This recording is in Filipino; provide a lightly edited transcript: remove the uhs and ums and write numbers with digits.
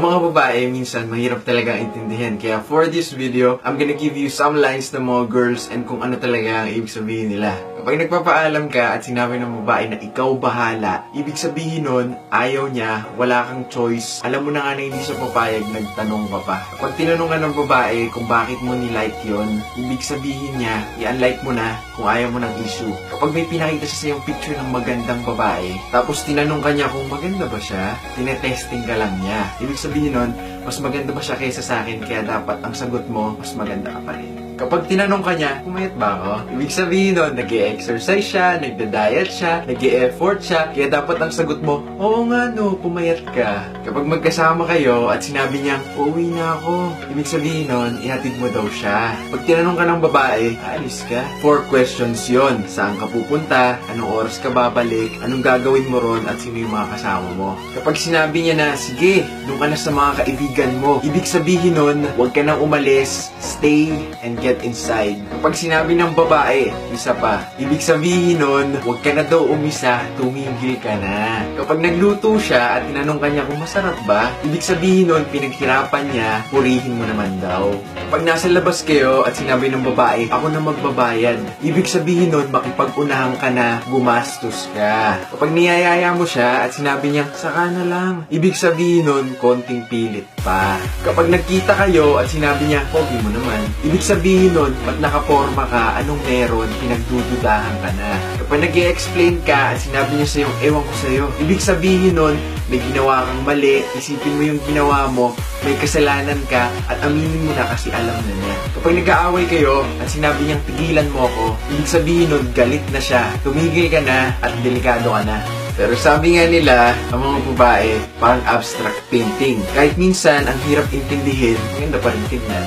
Ang mga babae, minsan mahirap talaga intindihin. Kaya for this video, I'm gonna give you some lines ng mga girls and kung ano talaga ang ibig sabihin nila. Kapag nagpapaalam ka at sinabi ng babae na ikaw bahala, ibig sabihin nun, ayaw niya, wala kang choice. Alam mo na nga na hindi siya papayag, nagtanong ka pa. Kapag tinanong ka ng babae kung bakit mo nilike yon, ibig sabihin niya, i-unlike mo na kung ayaw mo ng issue. Kapag may pinakita siya sa iyong picture ng magandang babae, tapos tinanong ka niya kung maganda ba siya, tinetesting ka lang niya. Ibig sabihin nun, mas maganda ba siya kaysa sa akin, kaya dapat ang sagot mo, mas maganda ka pa rin. Kapag tinanong ka niya, pumayat ba ako? Ibig sabihin nun, nag-e-exercise siya, nagda-diet siya, nag-e-effort siya, kaya dapat ang sagot mo, oo nga no, pumayat ka. Kapag magkasama kayo at sinabi niyang, uuwi na ako, ibig sabihin nun, ihatid mo daw siya. Pag tinanong ka ng babae, aalis ka. 4 questions yon. Saan ka pupunta? Anong oras ka babalik? Anong gagawin mo ron? At sino yung mga kasama mo? Kapag sinabi niya na, sige, doon ka na sa mga kaibigan mo, ibig sabihin nun, huwag ka nang umalis, stay and get inside. Kapag sinabi ng babae, isa pa, ibig sabihin nun, huwag ka na daw umisa, tumigil ka na. Kapag nagluto siya at tinanong ka niya kung masarap ba, ibig sabihin nun, pinaghirapan niya, purihin mo naman daw. Kapag nasa labas kayo at sinabi ng babae, ako na magbabayad, ibig sabihin nun, makipag-unahan ka na, gumastos ka. Kapag niyayaya mo siya at sinabi niya, saka na lang, ibig sabihin nun, konting pilit pa. Kapag nagkita kayo at sinabi niya, pogi mo naman, ibig sabihin nun, ba't nakaporma ka, anong meron, pinagdududahan ka na. Kapag nag-i-explain ka at sinabi niya sa'yo, ewan ko sa'yo, ibig sabihin nun, may ginawa kang mali, isipin mo yung ginawa mo, may kasalanan ka, at aminin mo na kasi alam na niya. Kapag nag-aaway kayo at sinabi niyang tigilan mo ako, ibig sabihin nun, galit na siya, tumigil ka na, at delikado ka na. Pero sabi nga nila, ang mga babae, parang abstract painting. Kahit minsan, ang hirap intindihin, maganda pa rin tingnan.